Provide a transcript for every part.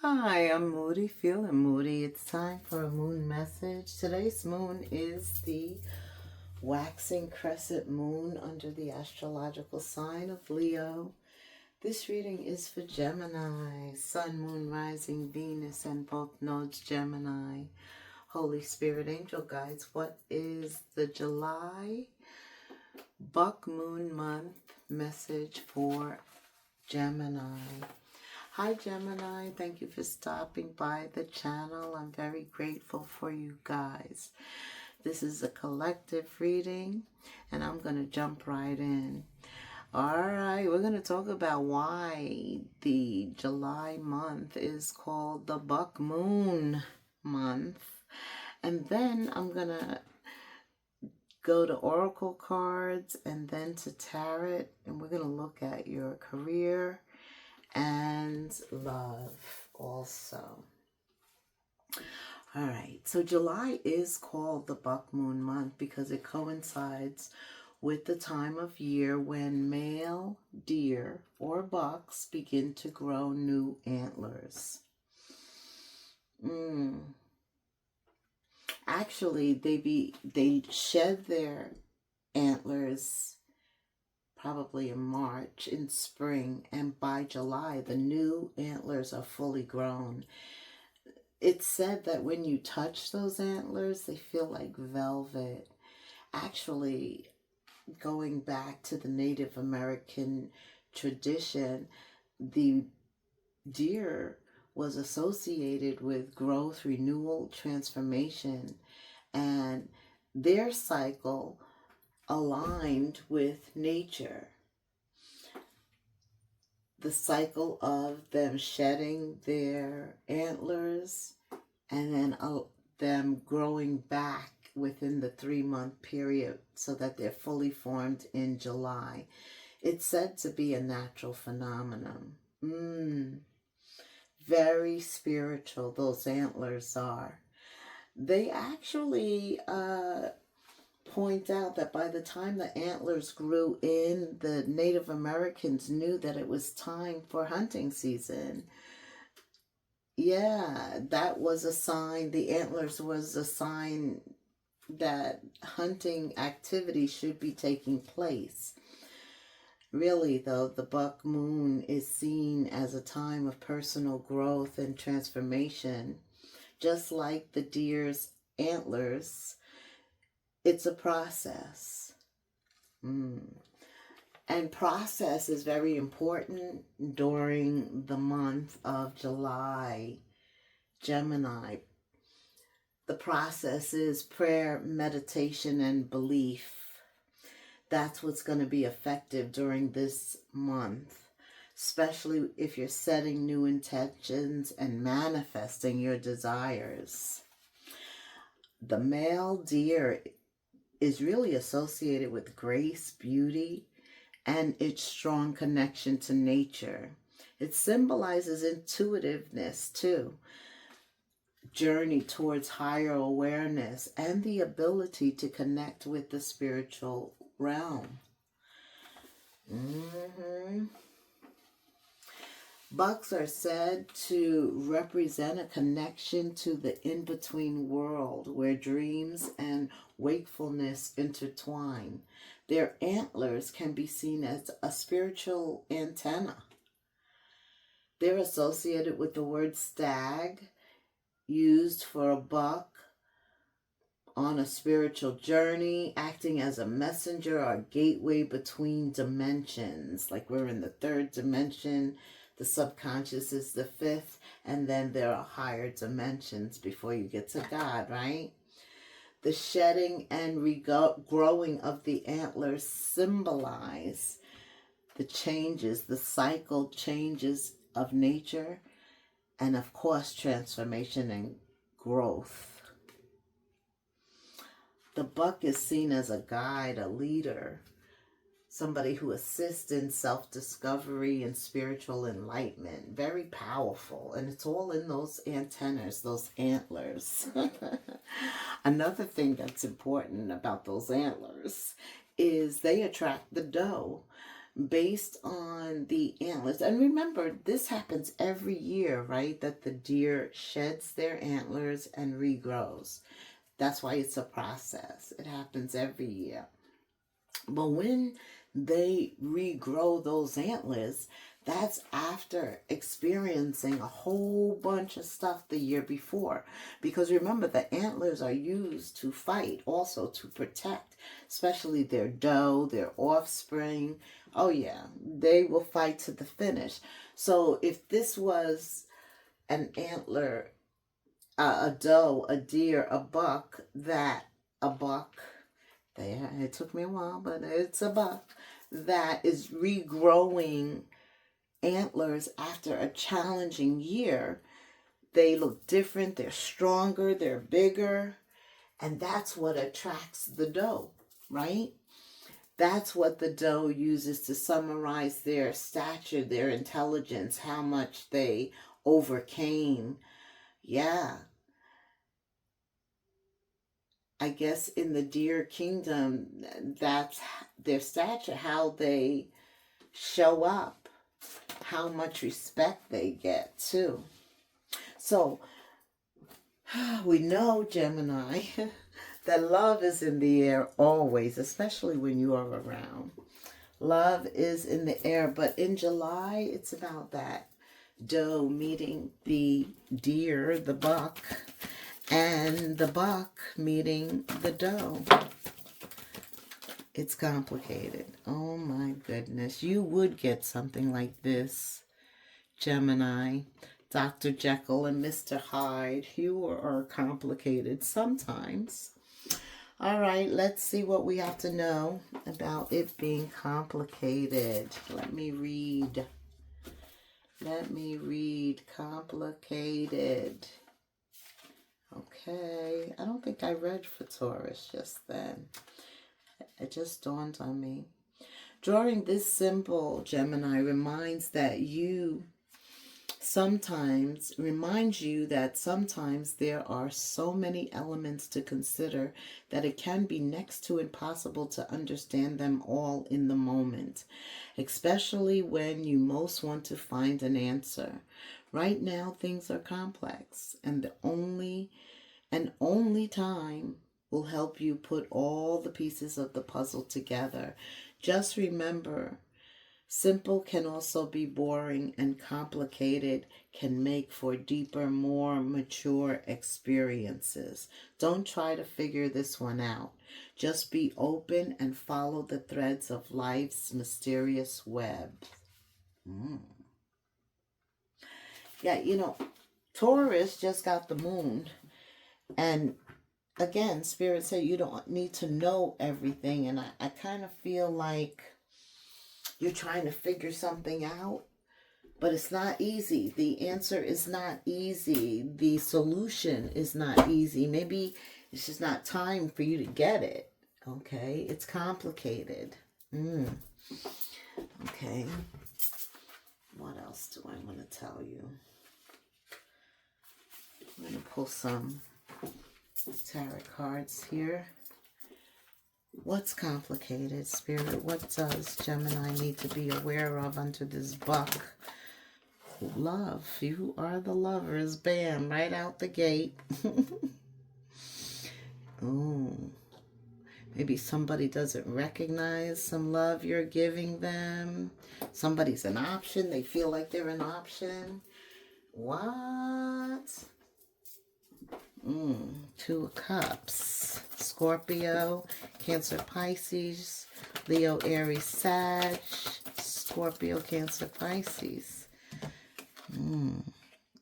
Hi, I'm Moody, feeling moody. It's time for a moon message. Today's moon is the waxing crescent moon under the astrological sign of Leo. This reading is for Gemini, Sun, Moon, Rising, Venus, and both nodes Gemini. Holy Spirit, Angel Guides, what is the July Buck Moon Month message for Gemini? Hi Gemini, thank you for stopping by the channel. I'm very grateful for you guys. This is a collective reading and I'm going to jump right in. Alright, we're going to talk about why the July month is called the Buck Moon Month. And then I'm going to go to Oracle cards and then to Tarot. And we're going to look at your career and love also. All right, so July is called the Buck Moon Month because it coincides with the time of year when male deer or bucks begin to grow new antlers. Actually, they shed their antlers probably in March, in spring, and by July, the new antlers are fully grown. It's said that when you touch those antlers, they feel like velvet. Actually, going back to the Native American tradition, the deer was associated with growth, renewal, transformation, and their cycle aligned with nature. The cycle of them shedding their antlers and then them growing back within the 3-month period so that they're fully formed in July. It's said to be a natural phenomenon. Very spiritual those antlers are. They actually point out that by the time the antlers grew in, the Native Americans knew that it was time for hunting season. Yeah, that was a sign. The antlers was a sign that hunting activity should be taking place. Really, though, the Buck Moon is seen as a time of personal growth and transformation. Just like the deer's antlers, it's a process. And process is very important during the month of July. Gemini. The process is prayer, meditation, and belief. That's what's going to be effective during this month, especially if you're setting new intentions and manifesting your desires. The male deer is really associated with grace, beauty, and its strong connection to nature. It symbolizes intuitiveness too, journey towards higher awareness, and the ability to connect with the spiritual realm. Bucks are said to represent a connection to the in-between world where dreams and wakefulness intertwine. Their antlers can be seen as a spiritual antenna. They're associated with the word stag, used for a buck on a spiritual journey, acting as a messenger or a gateway between dimensions. Like we're in the 3rd dimension, the subconscious is the 5th, and then there are higher dimensions before you get to God, right? The shedding and regrowing of the antlers symbolize the changes, the cycle changes of nature, and of course, transformation and growth. The buck is seen as a guide, a leader, somebody who assists in self-discovery and spiritual enlightenment. Very powerful. And it's all in those antennas, those antlers. Another thing that's important about those antlers is they attract the doe. based on the antlers. And remember, this happens every year, right? That the deer sheds their antlers and regrows. That's why it's a process. It happens every year. But when they regrow those antlers, that's after experiencing a whole bunch of stuff the year before. Because remember, the antlers are used to fight, also to protect, especially their doe, their offspring. Oh yeah, they will fight to the finish. So if this was an antler, a doe, a deer, a buck, there, it took me a while, but it's a buck that is regrowing antlers after a challenging year. They look different, they're stronger, they're bigger, and that's what attracts the doe, right? That's what the doe uses to summarize their stature, their intelligence, how much they overcame. Yeah. I guess in the deer kingdom, that's their stature, how they show up, how much respect they get too. So we know, Gemini, that love is in the air always, especially when you are around. Love is in the air, but in July, it's about that doe meeting the deer, the buck, and the buck meeting the doe. It's complicated. Oh my goodness. You would get something like this, Gemini. Dr. Jekyll and Mr. Hyde. You are complicated sometimes. All right, let's see what we have to know about it being complicated. Let me read. Complicated. Okay, I don't think I read for Taurus just then. It just dawned on me. Drawing this symbol, Gemini, reminds you that sometimes there are so many elements to consider that it can be next to impossible to understand them all in the moment, especially when you most want to find an answer. Right now, things are complex, and only time will help you put all the pieces of the puzzle together. Just remember, simple can also be boring, and complicated can make for deeper, more mature experiences. Don't try to figure this one out. Just be open and follow the threads of life's mysterious web. Yeah, Taurus just got the moon. And again, Spirit said you don't need to know everything. And I kind of feel like you're trying to figure something out, but it's not easy. The answer is not easy. The solution is not easy. Maybe it's just not time for you to get it. Okay? It's complicated. Okay. What else do I want to tell you? I'm going to pull some tarot cards here. What's complicated, Spirit? What does Gemini need to be aware of under this buck? Love. You are the lovers. Bam. Right out the gate. Oh. Maybe somebody doesn't recognize some love you're giving them. Somebody's an option. They feel like they're an option. What? Two of Cups. Scorpio, Cancer, Pisces, Leo, Aries, Sag, Scorpio, Cancer, Pisces.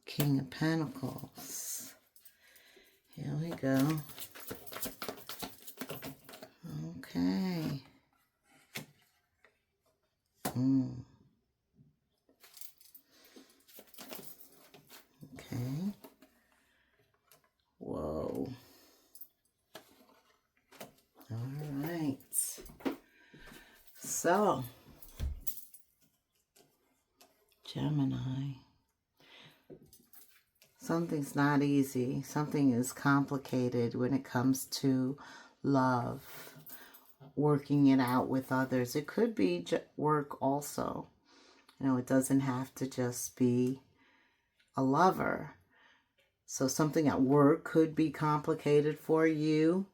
King of Pentacles. Here we go. Okay. Okay. Whoa. All right. So, Gemini. Something's not easy. Something is complicated when it comes to love. working it out with others. It could be work also. You know, it doesn't have to just be a lover. So something at work could be complicated for you.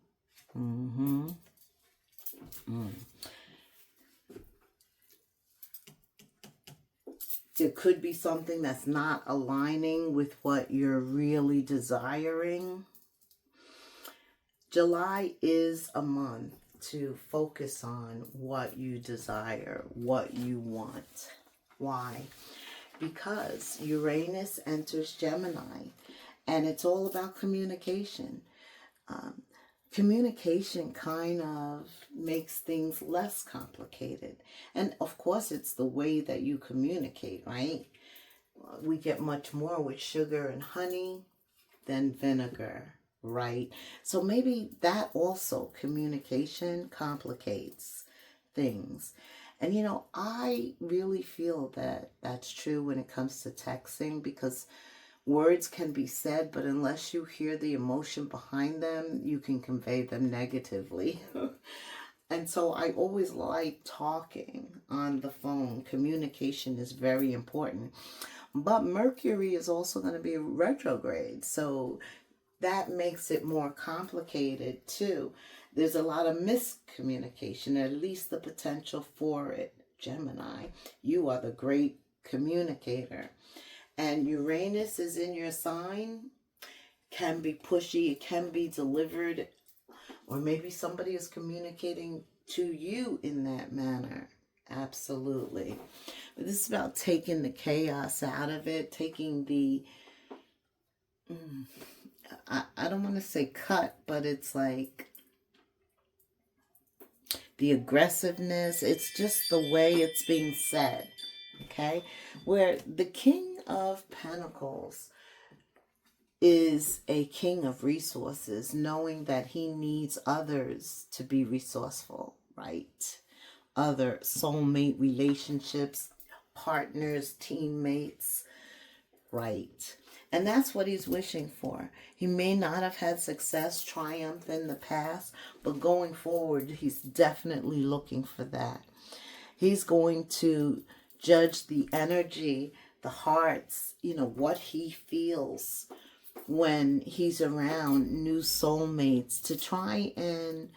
It could be something that's not aligning with what you're really desiring. July is a month to focus on what you desire, what you want. Why? Because Uranus enters Gemini, and it's all about communication. Communication kind of makes things less complicated. And of course, it's the way that you communicate, right? We get much more with sugar and honey than vinegar, right? So maybe that also, communication, complicates things. And you know, I really feel that that's true when it comes to texting, because words can be said, but unless you hear the emotion behind them, you can convey them negatively. And so I always like talking on the phone. Communication is very important. But Mercury is also going to be retrograde, so that makes it more complicated too. There's a lot of miscommunication, at least the potential for it. Gemini, you are the great communicator. And Uranus is in your sign, can be pushy, it can be delivered, or maybe somebody is communicating to you in that manner. Absolutely. But this is about taking the chaos out of it, taking the, I don't want to say cut, but it's like the aggressiveness. It's just the way it's being said, okay? Where the King of Pentacles is a king of resources, knowing that he needs others to be resourceful, right? Other soulmate relationships, partners, teammates, right? And that's what he's wishing for. He may not have had success, triumph in the past, but going forward, he's definitely looking for that. He's going to judge the energy, the hearts, you know, what he feels when he's around new soulmates, to try and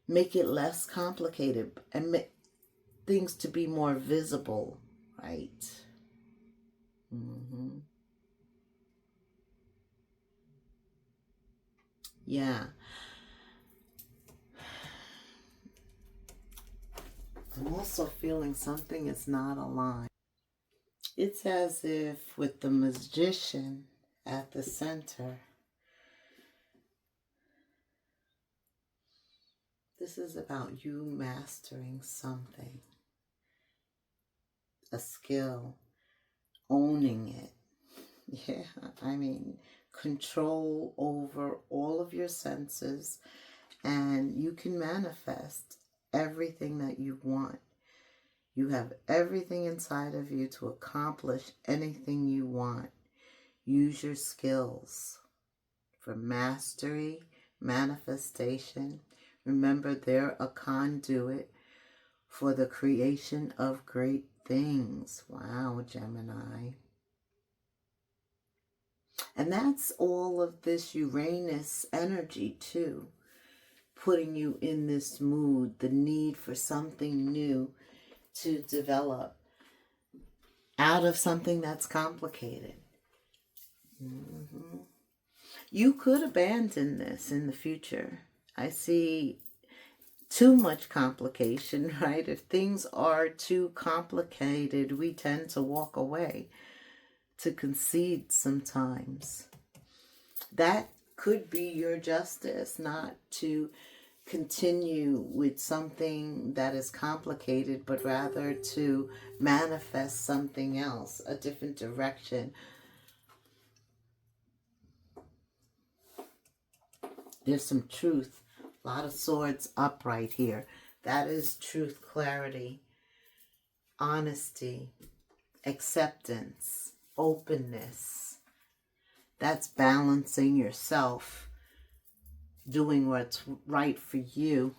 make it less complicated and make things to be more visible, right? Yeah. I'm also feeling something is not aligned. It's as if with the Magician at the center, this is about you mastering something, a skill, owning it. Yeah, I mean, control over all of your senses, and you can manifest everything that you want. You have everything inside of you to accomplish anything you want. Use your skills for mastery, manifestation. Remember, they're a conduit for the creation of great things. Wow, Gemini. And that's all of this Uranus energy too, putting you in this mood, the need for something new to develop out of something that's complicated. You could abandon this in the future. I see too much complication, right? If things are too complicated, we tend to walk away, to concede sometimes. That could be your justice, not to continue with something that is complicated, but rather to manifest something else, a different direction. There's some truth. A lot of swords up right here. That is truth, clarity, honesty, acceptance, openness. That's balancing yourself, doing what's right for you,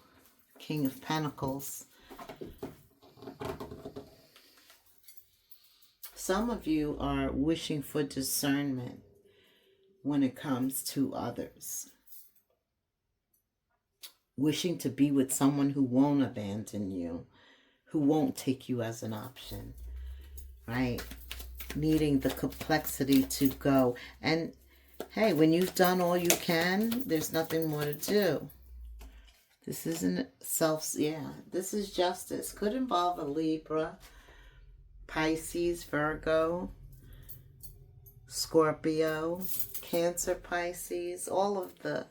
King of Pentacles. Some of you are wishing for discernment when it comes to others. Wishing to be with someone who won't abandon you, who won't take you as an option, right? Needing the complexity to go. And hey, when you've done all you can, there's nothing more to do. This isn't this is justice. Could involve a Libra, Pisces, Virgo, Scorpio, Cancer, Pisces. All of the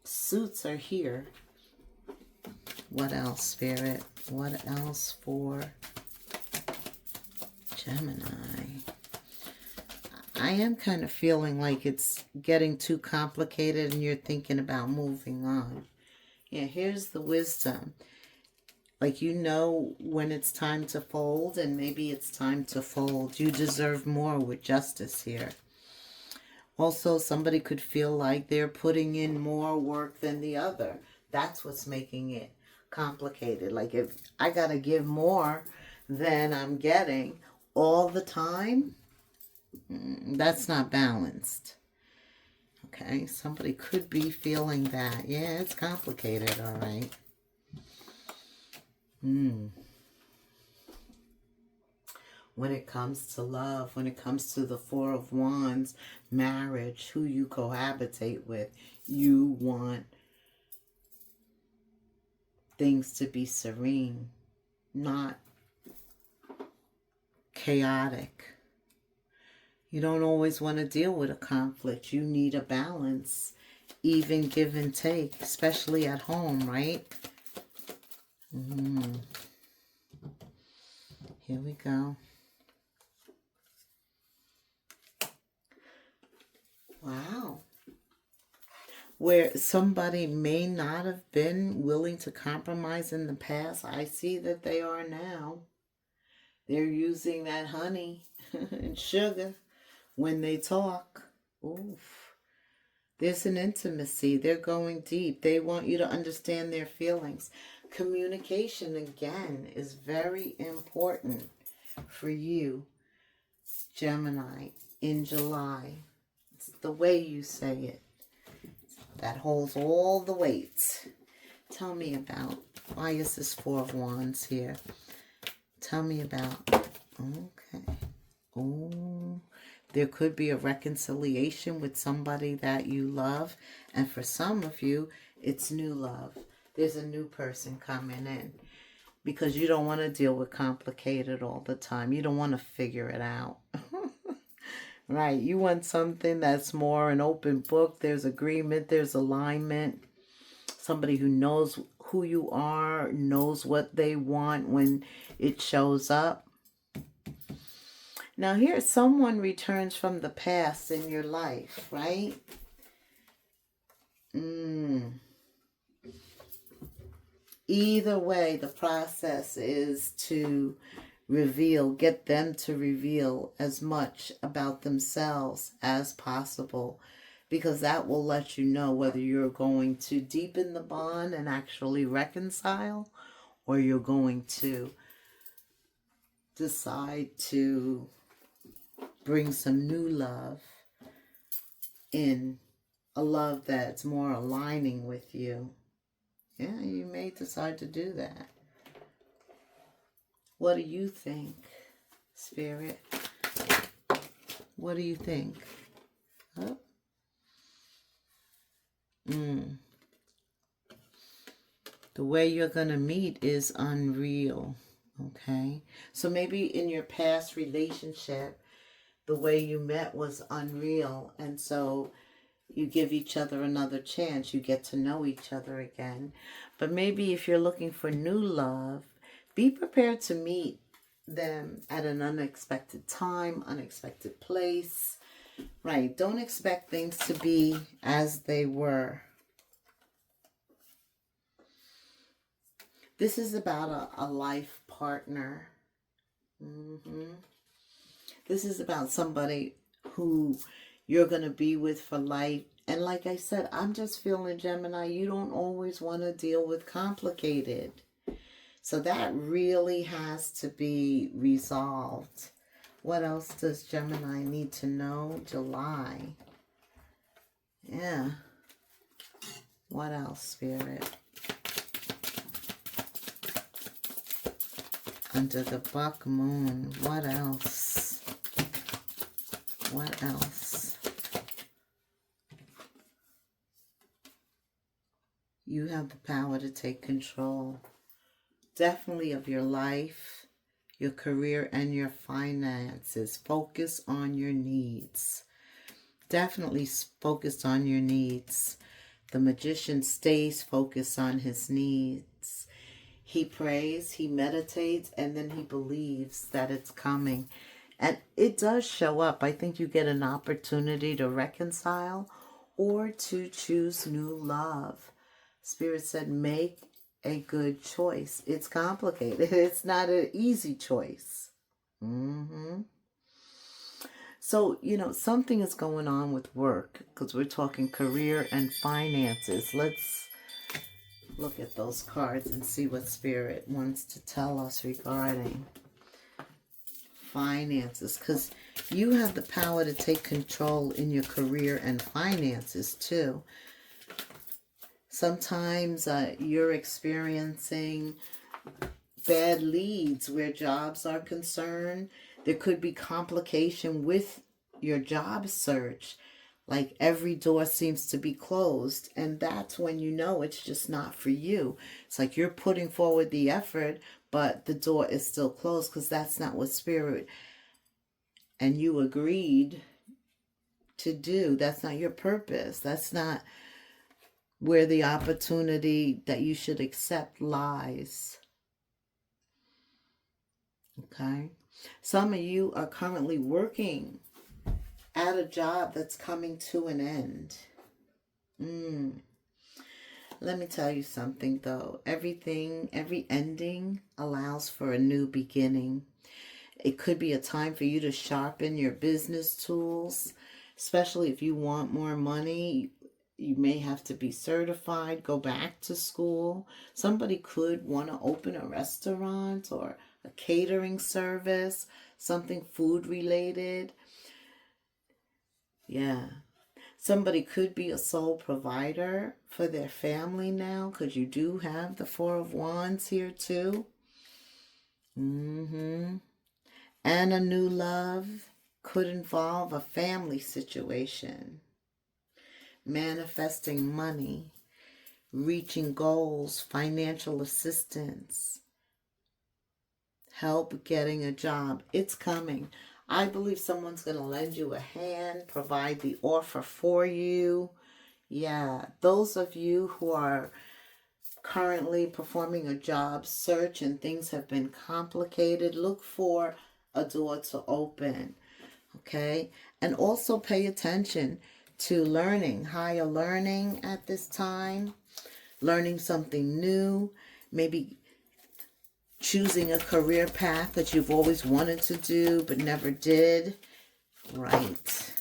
suits are here. What else, Spirit? What else for Gemini? I am kind of feeling like it's getting too complicated and you're thinking about moving on. Yeah, here's the wisdom. Like, you know when it's time to fold, and maybe it's time to fold. You deserve more with justice here. Also, somebody could feel like they're putting in more work than the other. That's what's making it complicated. Like, if I got to give more than I'm getting all the time, that's not balanced. Okay, somebody could be feeling that. Yeah, it's complicated, all right. When it comes to love, when it comes to the Four of Wands, marriage, who you cohabitate with, you want things to be serene, not chaotic. You don't always want to deal with a conflict. You need a balance, even give and take, especially at home, right? Here we go. Wow. Where somebody may not have been willing to compromise in the past, I see that they are now. They're using that honey and sugar when they talk. Oof. There's an intimacy. They're going deep. They want you to understand their feelings. Communication, again, is very important for you, Gemini, in July. It's the way you say it that holds all the weight. Tell me about, why is this Four of Wands here? Tell me about, okay. Oh, there could be a reconciliation with somebody that you love. And for some of you, it's new love. There's a new person coming in. Because you don't want to deal with complicated all the time. You don't want to figure it out. Right? You want something that's more an open book. There's agreement. There's alignment. Somebody who knows who you are, knows what they want when it shows up. Now here, someone returns from the past in your life, right? Either way, the process is to reveal, get them to reveal as much about themselves as possible, because that will let you know whether you're going to deepen the bond and actually reconcile, or you're going to decide to bring some new love in, a love that's more aligning with you. Yeah, you may decide to do that. What do you think, Spirit? What do you think? Huh? The way you're going to meet is unreal, okay? So maybe in your past relationship, the way you met was unreal, and so you give each other another chance. You get to know each other again. But maybe if you're looking for new love, be prepared to meet them at an unexpected time, unexpected place. Right? Don't expect things to be as they were. This is about a life partner. This is about somebody who you're going to be with for life, And like I said, I'm just feeling, Gemini, you don't always want to deal with complicated. So that really has to be resolved. What else does Gemini need to know? July. Yeah. What else, Spirit? Under the buck moon. What else? What else? You have the power to take control. Definitely of your life, your career, and your finances. Focus on your needs. Definitely focused on your needs. The magician stays focused on his needs. He prays, he meditates, and then he believes that it's coming. And it does show up. I think you get an opportunity to reconcile or to choose new love. Spirit said, make a good choice. It's complicated. It's not an easy choice. So, something is going on with work because we're talking career and finances. Let's look at those cards and see what Spirit wants to tell us regarding finances, because you have the power to take control in your career and finances too. Sometimes you're experiencing bad leads where jobs are concerned. There could be complication with your job search. Like every door seems to be closed. And that's when you know it's just not for you. It's like you're putting forward the effort, but the door is still closed because that's not what Spirit and you agreed to do. That's not your purpose. That's not where the opportunity that you should accept lies. Okay? Some of you are currently working at a job that's coming to an end. Let me tell you something though. Every ending allows for a new beginning. It could be a time for you to sharpen your business tools, especially if you want more money. You may have to be certified, go back to school. Somebody could want to open a restaurant or a catering service, something food related. Yeah. Somebody could be a sole provider for their family now, because you do have the Four of Wands here too. And a new love could involve a family situation. Manifesting money, reaching goals, financial assistance, help getting a job. It's coming. I believe someone's going to lend you a hand, provide the offer for you. Yeah, those of you who are currently performing a job search and things have been complicated, look for a door to open. Okay? And also pay attention to learning, higher learning at this time, learning something new, maybe choosing a career path that you've always wanted to do but never did. Right.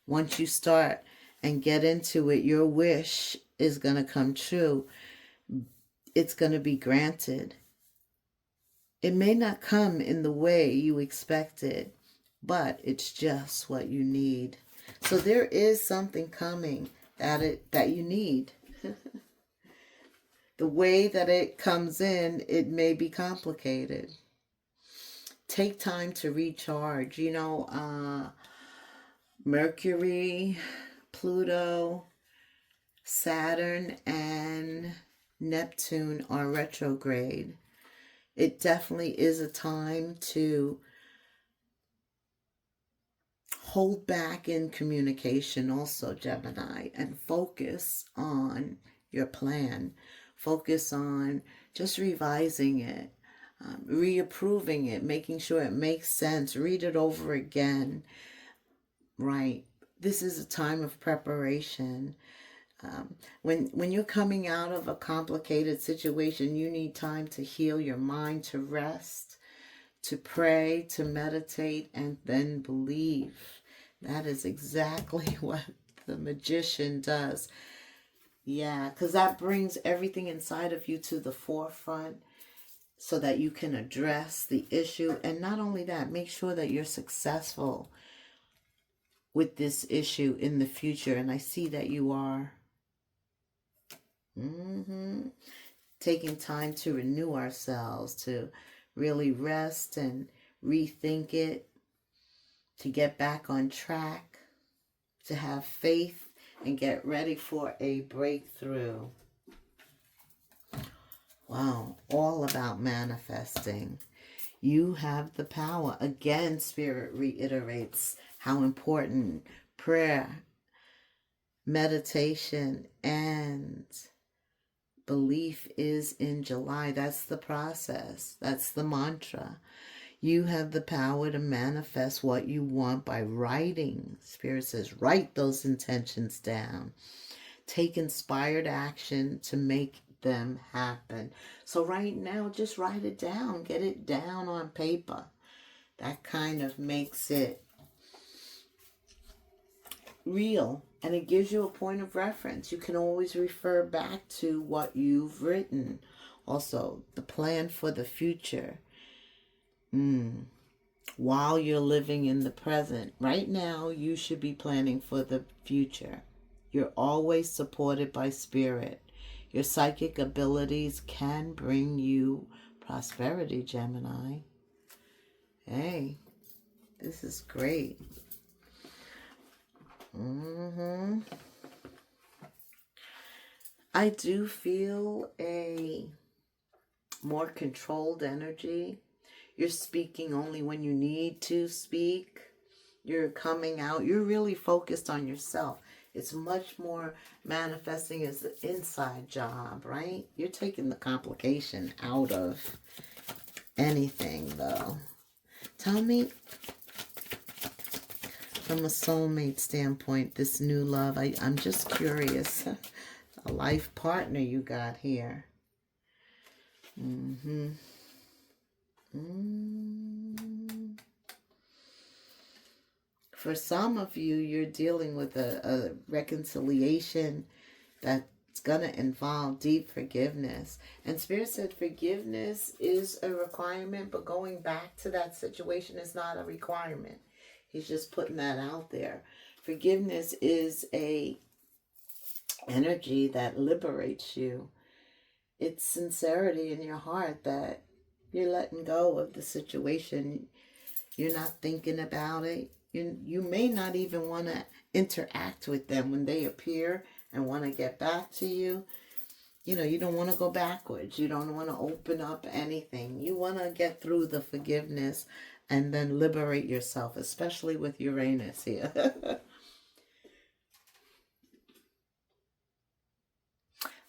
Once you start and get into it, your wish is going to come true. It's going to be granted. It may not come in the way you expected, but it's just what you need. So there is something coming that you need. The way that it comes in, it may be complicated. Take time to recharge. Mercury, Pluto, Saturn, and Neptune are retrograde. It definitely is a time to hold back in communication also, Gemini, and focus on your plan. Focus on just revising it, reapproving it, making sure it makes sense. Read it over again. Right. This is a time of preparation. When you're coming out of a complicated situation, you need time to heal your mind, to rest, to pray, to meditate, and then believe That is exactly what the magician does. Yeah, because that brings everything inside of you to the forefront so that you can address the issue. And not only that, make sure that you're successful with this issue in the future. And I see that you are. Taking time to renew ourselves, to really rest and rethink it, to get back on track, to have faith and get ready for a breakthrough. Wow, all about manifesting. You have the power. Again, Spirit reiterates how important prayer, meditation, and belief is in July. That's the process. That's the mantra. You have the power to manifest what you want by writing. Spirit says, write those intentions down. Take inspired action to make them happen. So right now, just write it down. Get it down on paper. That kind of makes it real, and it gives you a point of reference. You can always refer back to what you've written. Also, the plan for the future. While you're living in the present, right now, you should be planning for the future. You're always supported by Spirit. Your psychic abilities can bring you prosperity, Gemini. Hey, this is great. I do feel a more controlled energy. You're speaking only when you need to speak. You're coming out. You're really focused on yourself. It's much more manifesting as an inside job, right? You're taking the complication out of anything, though. Tell me, from a soulmate standpoint, this new love, I'm just curious. A life partner you got here. For some of you, you're dealing with a reconciliation that's going to involve deep forgiveness. And Spirit said forgiveness is a requirement, but going back to that situation is not a requirement. He's just putting that out there. Forgiveness is a energy that liberates you. It's sincerity in your heart that you're letting go of the situation. You're not thinking about it. You may not even want to interact with them when they appear and want to get back to you. You know, you don't want to go backwards. You don't want to open up anything. You want to get through the forgiveness and then liberate yourself, especially with Uranus here.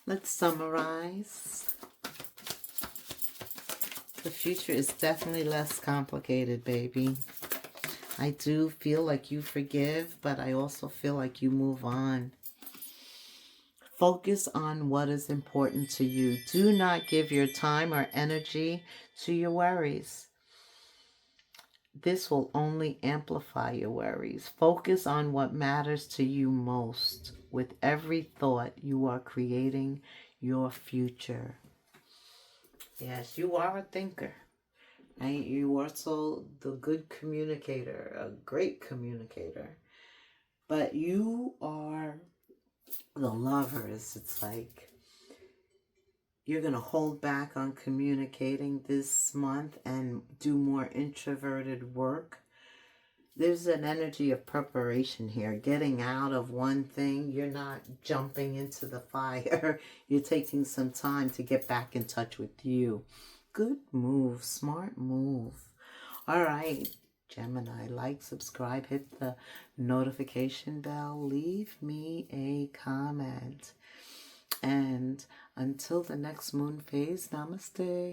Let's summarize. The future is definitely less complicated, baby. I do feel like you forgive, but I also feel like you move on. Focus on what is important to you. Do not give your time or energy to your worries. This will only amplify your worries. Focus on what matters to you most. With every thought, you are creating your future. Yes, you are a thinker. And you are also the good communicator, a great communicator. But you are the lovers. It's like you're going to hold back on communicating this month and do more introverted work. There's an energy of preparation here, getting out of one thing. You're not jumping into the fire. You're taking some time to get back in touch with you. Good move, smart move. All right, Gemini, like, subscribe, hit the notification bell, leave me a comment. And until the next moon phase, namaste.